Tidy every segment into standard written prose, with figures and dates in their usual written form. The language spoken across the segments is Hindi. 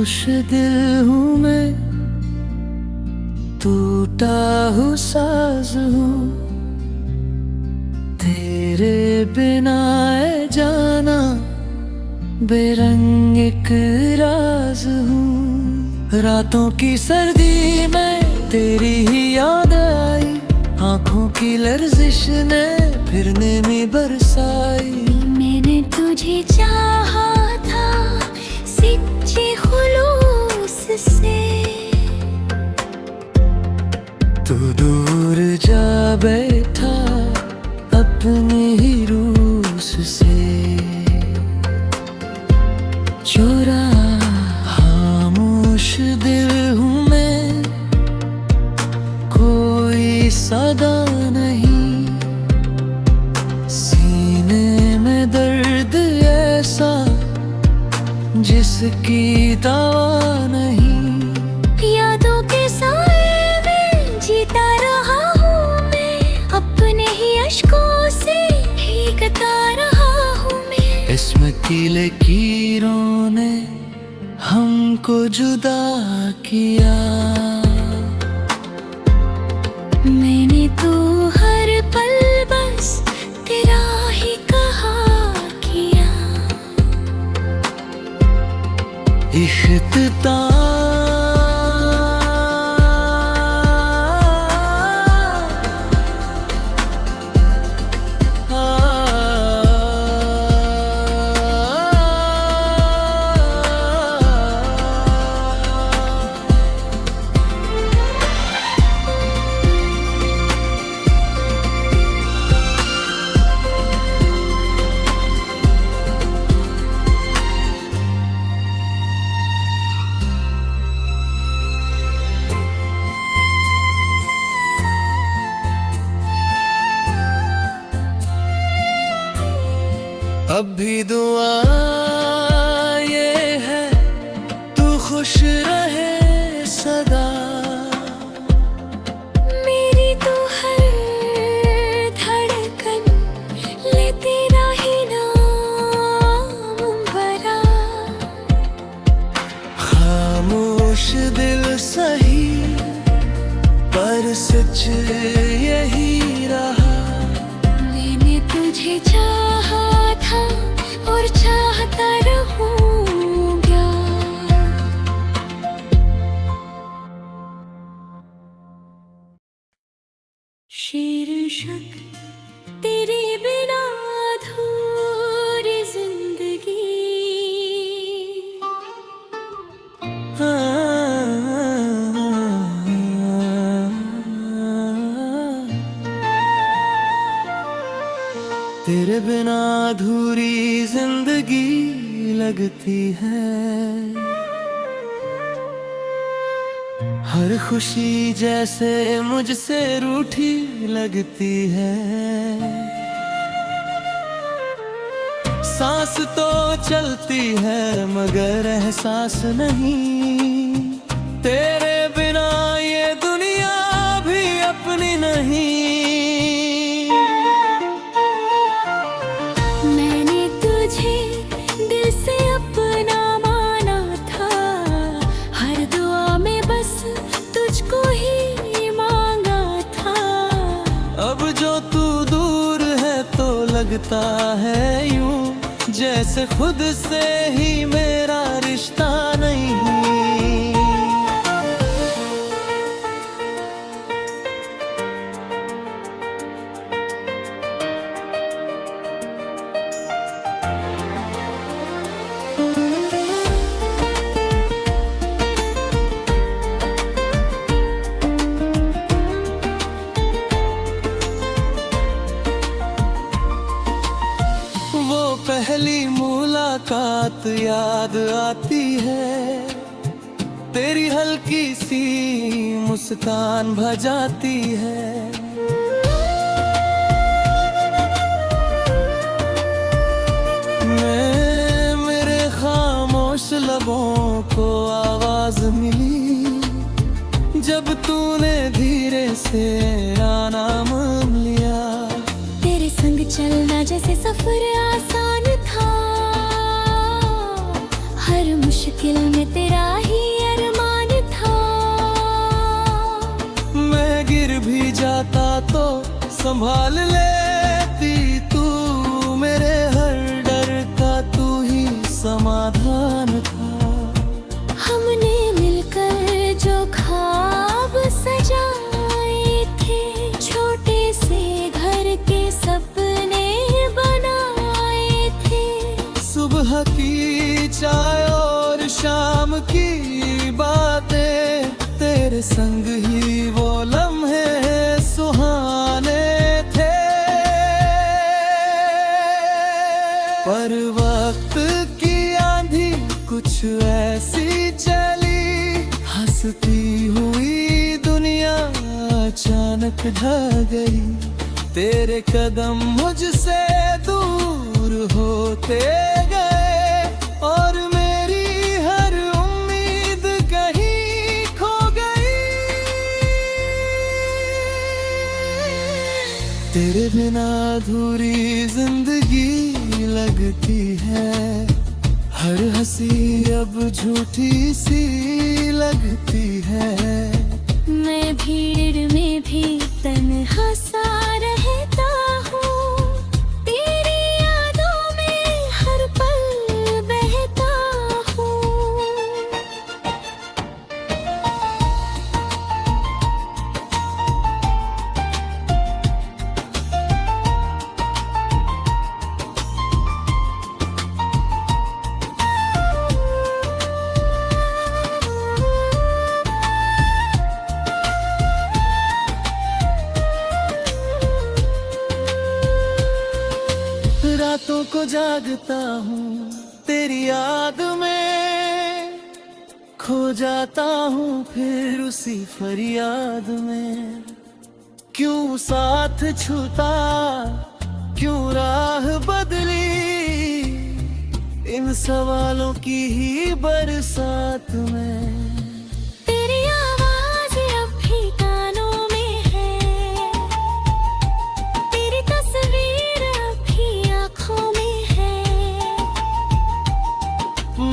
दिल हूँ मैं, टूटा हूँ साज हूँ, तेरे बिना ऐ जाना बेरंग एक राज हूँ। रातों की सर्दी में तेरी ही याद आई, आंखों की लर्जिश ने फिरने में बरसाई। मैंने तुझे चाहा था सच्चे खुलूस से, तू दूर जा बैठा अपने ही रूस से। चोरा खामोश दिल हूँ मैं, कोई सदा नहीं, सीने में दर्द ऐसा जिसकी दवा नहीं। यादों के साए में जीता रहा हूँ मैं, अपने ही अश्कों से भीगता रहा हूँ मैं। इसमें की लकीरों ने हमको जुदा किया, मैंने तो हर पल बस तेरा ही कहा किया। इख्तिताम अब भी दुआ ये है तू खुश रहे सदा। मेरी तो हर धड़कन ले तेरा ही नाम भरा। खामोश दिल सही पर सच यही रहा। मैंने तुझे चाहा था और चाहता रहूंगा। शीर्षक तेरे बिना अधूरी जिंदगी। तेरे बिना अधूरी जिंदगी लगती है, हर खुशी जैसे मुझसे रूठी लगती है। सांस तो चलती है मगर एहसास नहीं, तेरे बिना ये दुनिया भी अपनी नहीं। मैंने तुझे दिल से अपना माना था, हर दुआ में बस तुझको ही मांगा था। अब जो तू दूर है तो लगता है यूं जैसे खुद से ही मेरा रिश्ता नहीं। पहली मुलाकात याद आती है, तेरी हल्की सी मुस्कान भजाती है। मेरे खामोश लबों को आवाज मिली जब तूने धीरे से आना मान लिया। तेरे संग चलना जैसे सफर आसान था, हर मुश्किल में तेरा ही अरमान था। मैं गिर भी जाता तो संभाल लेती तू, मेरे हर डर का तू ही समाधान था। हमने मिलकर जो ख्वाब सजाए थे, छोटे से घर के सपने बनाए थे। सुबह की चाय और शाम की बातें, तेरे संग ही वो लम्हे सुहाने थे। पर वक्त की आंधी कुछ ऐसी चली, हंसती हुई दुनिया अचानक ढह गई। तेरे कदम मुझसे दूर होते गए और मेरी हर उम्मीद कहीं खो गई। तेरे बिना अधूरी जिंदगी लगती है, हर हंसी अब झूठी सी लगती है। मैं भीड़ में भी तन्हा सा रहता हूँ, तेरी यादों में हर पल बहता हूँ। रातों को जागता हूँ तेरी याद में, खो जाता हूँ फिर उसी फरियाद में। क्यों साथ छूटा, क्यों राह बदली, इन सवालों की ही बरसात में। तेरी आवाज़ अब भी कानों में है, तेरी तस्वीर अब भी आँखों में है।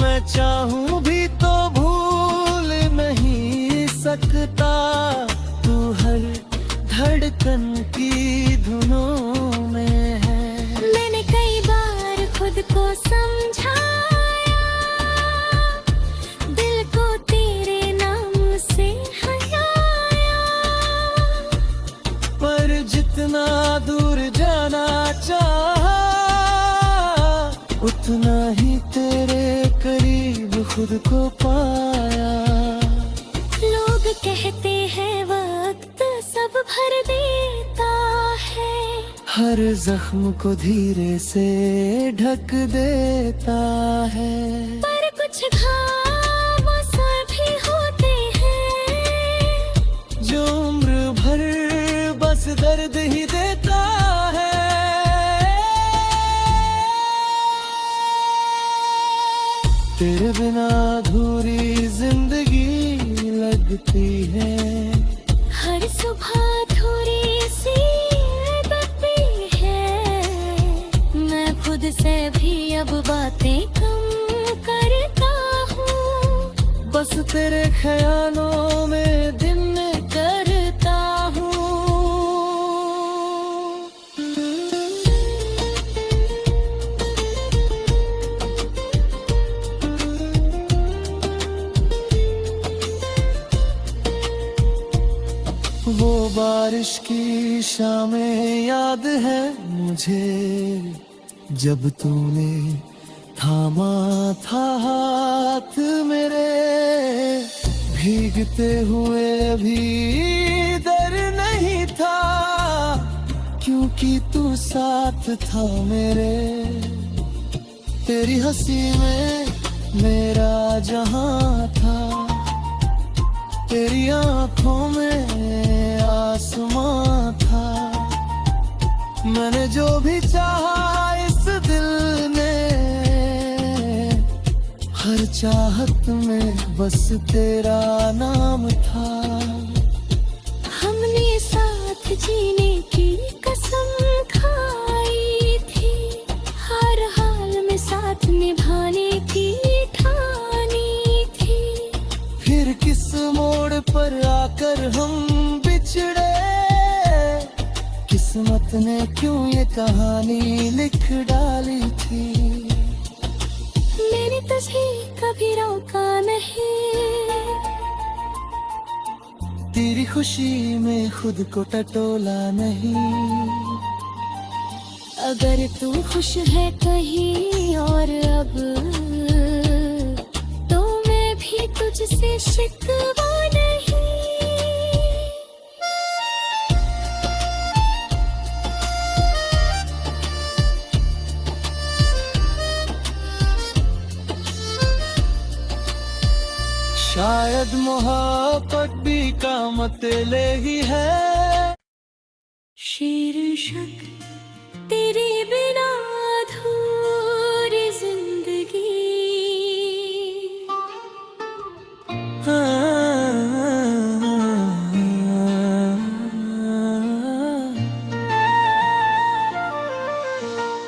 मैं चाहूँ भी तो भूल नहीं सकता, तू हर धड़कन की धुनों में है। मैंने कई बार खुद को समझाया, दिल को तेरे नाम से हटाया। पर जितना दूर जाना चाहा, उतना ही तेरे करीब खुद को पाया। लोग कहते हैं वक्त सब भर देता है, हर जख्म को धीरे से ढक देता है। पर कुछ घाव असर भी होते हैं, जो उम्र भर बस दर्द ही देता है। तेरे बिना अधूरी जिंदगी लगती है, हर सुबह थोड़ी सी लगती है। मैं खुद से भी अब बातें कम करता हूँ, बस तेरे ख्यालों में दिन करता हूँ। वो बारिश की शामें याद है मुझे, जब तूने थामा था हाथ मेरे। भीगते हुए भी डर नहीं था, क्योंकि तू साथ था मेरे। तेरी हंसी में मेरा जहां था, तेरी आंखों में आसमां था। मैंने जो भी चाहा इस दिल ने, हर चाहत में बस तेरा नाम था। हमने साथ जीने की कसम खाई थी, हर हाल में साथ निभाने की ठानी। किस्मत ने क्यों ये कहानी लिख डाली थी। मैंने तुझे कभी रोका नहीं, तेरी खुशी में खुद को टटोला नहीं। अगर तू खुश है कहीं और अब, तो मैं भी तुझसे शिकवा नहीं। शायद मोहब्बत भी कामतले ही है। शीर्षक तेरे बिना अधूरी जिंदगी।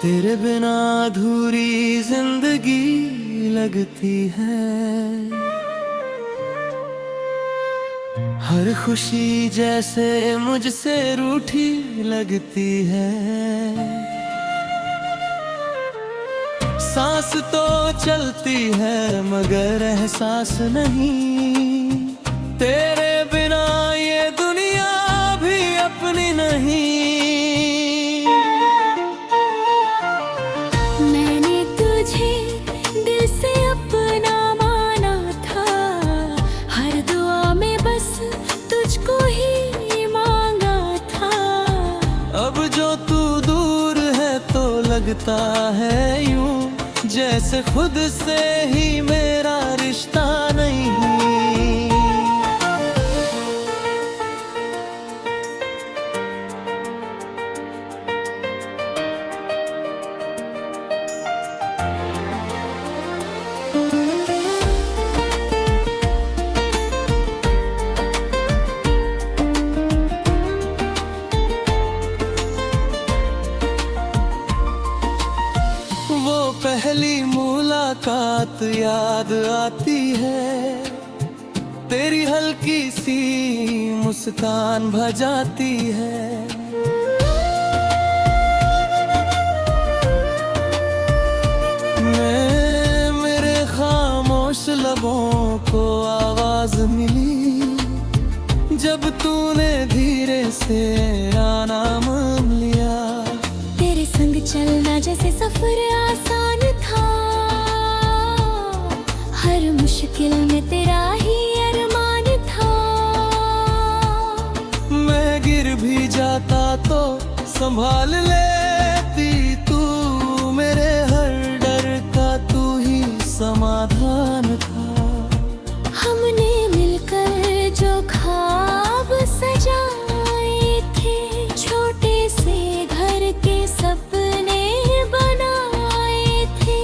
तेरे बिना अधूरी जिंदगी लगती है। हर खुशी जैसे मुझसे रूठी लगती है। सांस तो चलती है मगर एहसास नहीं। तेरे बिना ये दुनिया भी अपनी नहीं। मैंने तुझे दिल से अपना माना था, हर दुआ में बस तुझको ही मांगा था। अब जो तू दूर है तो लगता है यूं जैसे खुद से ही मेरा रिश्ता नहीं। पहली मुलाकात याद आती है। तेरी हल्की सी मुस्कान भजाती है। मेरे खामोश लबों को आवाज मिली जब तूने धीरे से आना मान लिया। तेरे संग चलना जैसे सफर आसान था, हर मुश्किल में तेरा ही अरमान था। मैं गिर भी जाता तो संभाल लेती तू, मेरे हर डर का तू ही समाधान था। हमने मिलकर जो ख्वाब सजाए थे, छोटे से घर के सपने बनाए थे।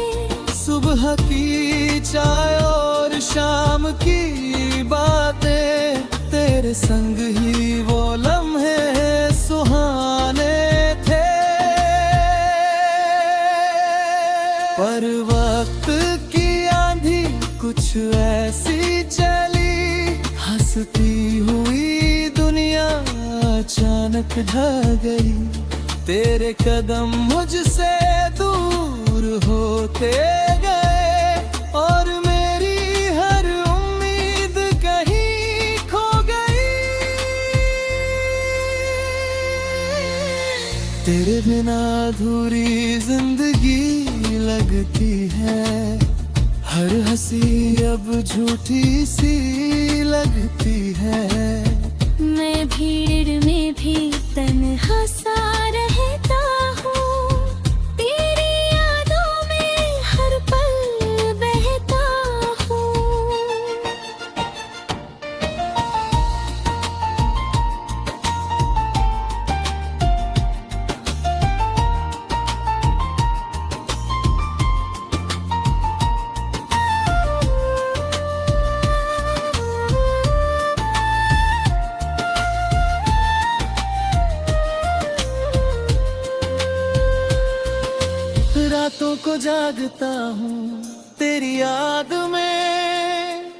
सुबह की चाय और शाम की बातें, तेरे संग ही वो लम्हे सुहाने थे। पर वक्त की आंधी कुछ ऐसी चली, हंसती हुई दुनिया अचानक ढह गई। तेरे कदम मुझसे दूर होते गए और मेरी हर उम्मीद कहीं खो गई। तेरे बिना अधूरी जिंदगी लगती है। हर हंसी अब झूठी सी लगती है। मैं भीड़ में भी तन्हा सा रहता हूँ, तेरी यादों में हर पल बहता हूँ। रातों को जागता हूँ तेरी याद में,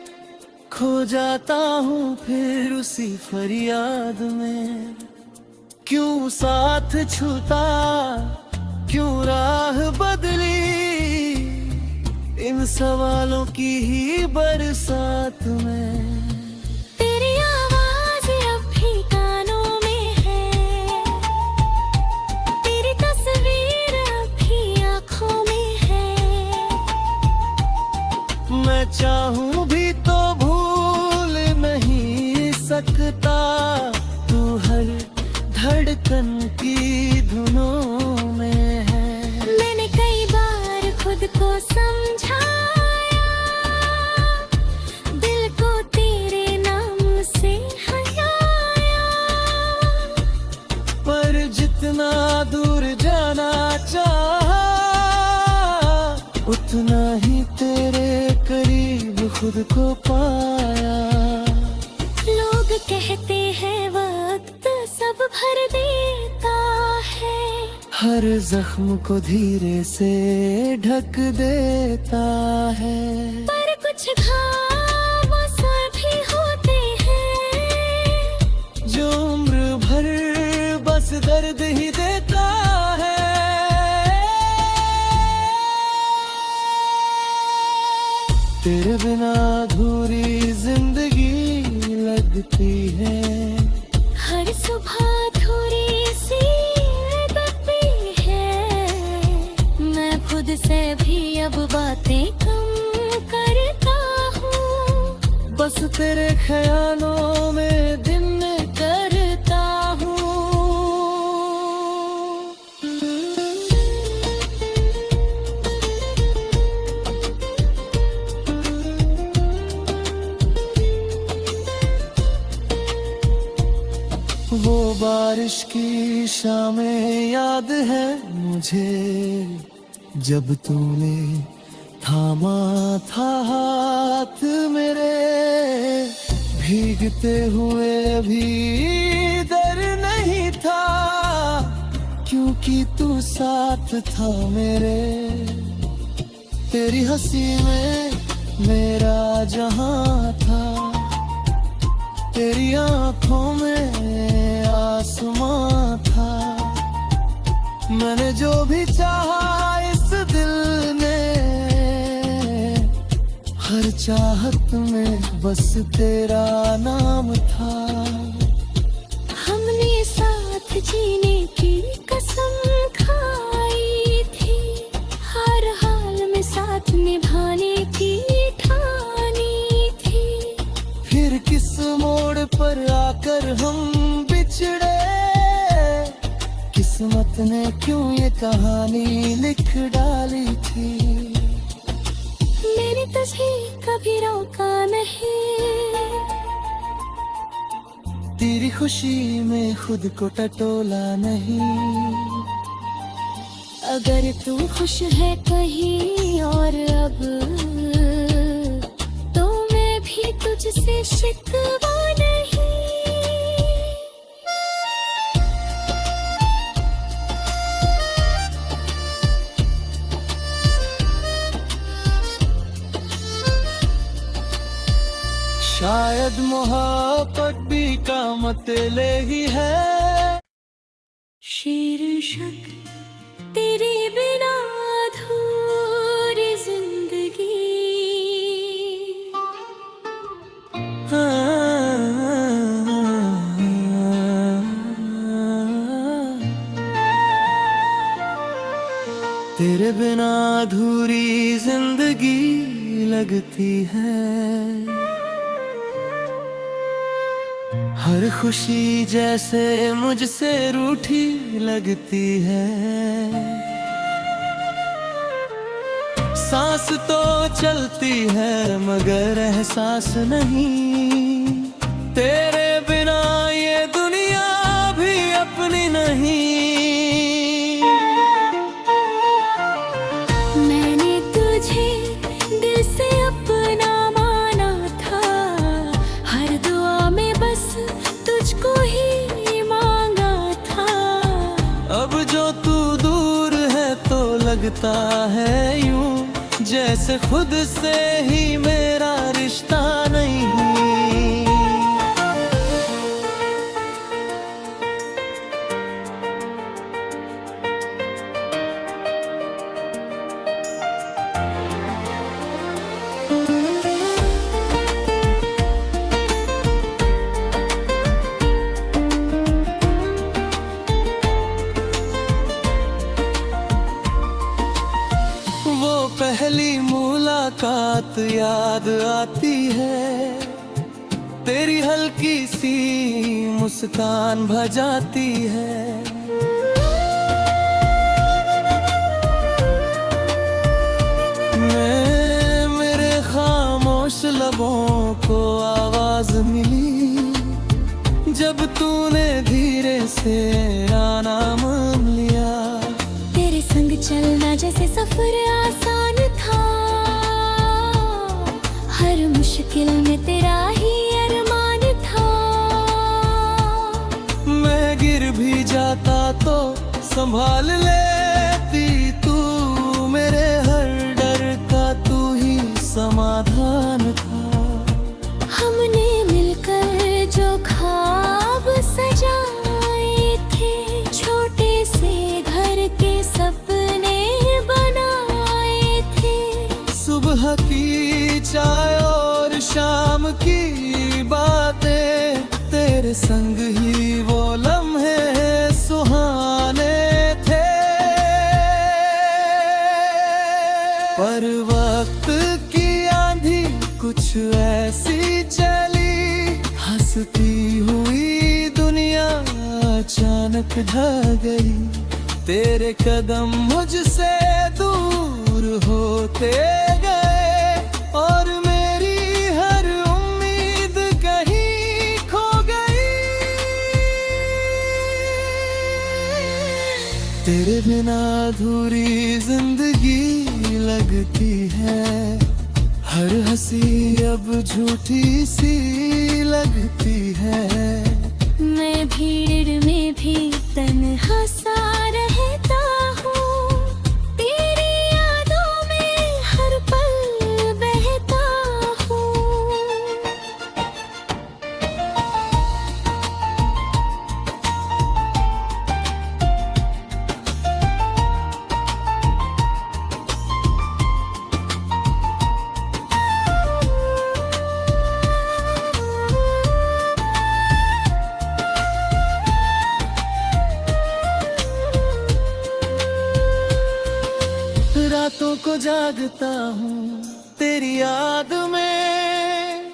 खो जाता हूँ फिर उसी फरियाद में। क्यों साथ छूटा, क्यों राह बदली, इन सवालों की ही बरसात में तेरी आवाज अब भी कानों में है, तेरी तस्वीर अब भी आँखों में है। मैं चाहूं भी तो भूल नहीं सकता, तू हर धड़कन की धुनों में है। मैंने कई बार खुद को समझाया, दिल को तेरे नाम से हटाया, पर जितना दूर जाना चाहा, उतना ही तेरे करीब खुद को पाया। लोग कहते हैं वक्त सब भर देता है, हर जख्म को धीरे से ढक देता है। पर कुछ घाव असर भी होते हैं, जो उम्र भर बस दर्द ही देता है। तेरे बिना अधूरी जिंदगी लगती है, हर सुबह थोड़ी सी लगती है। मैं खुद से भी अब बातें कम करता हूँ, बस तेरे ख्यालों में दिन करता हूँ। वो बारिश की शामें याद है मुझे, जब तूने थामा था हाथ मेरे, भीगते हुए भी डर नहीं था, क्योंकि तू साथ था मेरे। तेरी हंसी में मेरा जहां था, तेरी आंखों में आसमां था। मैंने जो भी चाहा इस दिल ने, हर चाहत में बस तेरा नाम था। हमने साथ जीने की कसम खाई थी, हर हाल में साथ निभाने की ठानी थी। फिर किस मोड़ पर आकर हम बिछड़े, किस्मत ने क्यों ये कहानी लिख डाली थी। मैंने तुझे कभी रोका नहीं, तेरी खुशी में खुद को टटोला नहीं। अगर तू खुश है कहीं और अब, तो मैं भी तुझसे शिकवा नहीं। शायद मोहब्बत भी कामतले ही है। शीर्षक तेरे बिना अधूरी जिंदगी। तेरे बिना अधूरी जिंदगी लगती है, हर खुशी जैसे मुझसे रूठी लगती है। सांस तो चलती है मगर एहसास नहीं, तेरे बिना ये दुनिया भी अपनी नहीं। मैंने तुझे दिल से अपना माना था, हर दुआ में बस तुझको ही मांगा था। अब जो तू दूर है तो लगता है यूं जैसे खुद से ही मेरा रिश्ता नहीं। पहली मुलाकात याद आती है, तेरी हल्की सी मुस्कान भजाती है। मेरे खामोश लबों को आवाज मिली जब तूने धीरे से आना मान लिया। तेरे संग चलना जैसे सफर आसान था, हर मुश्किल में तेरा ही अरमान था। मैं गिर भी जाता तो संभाल लेती तू, मेरे हर डर का तू ही समाधान था। हमने मिलकर जो ख्वाब सजाए थे, छोटे से घर के सपने बनाए थे। सुबह की चाय और शाम की बातें, तेरे संग ही वो लम्हे सुहाने थे। पर वक्त की आंधी कुछ ऐसी चली, हंसती हुई दुनिया अचानक ढह गई। तेरे कदम मुझसे दूर होते गए और मेरी हर उम्मीद कहीं खो गई। तेरे बिना अधूरी जिंदगी लगती है, हर हंसी अब झूठी सी लगती है। मैं भीड़ में भी तन्हा सा रहता हूँ, तेरी यादों में हर पल बहता हूँ। रातों को जागता हूँ तेरी याद में,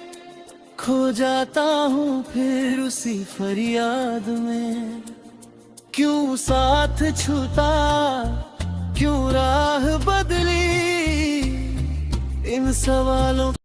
खो जाता हूँ फिर उसी फरियाद में। क्यों साथ छूटा, क्यों राह बदली, इन सवालों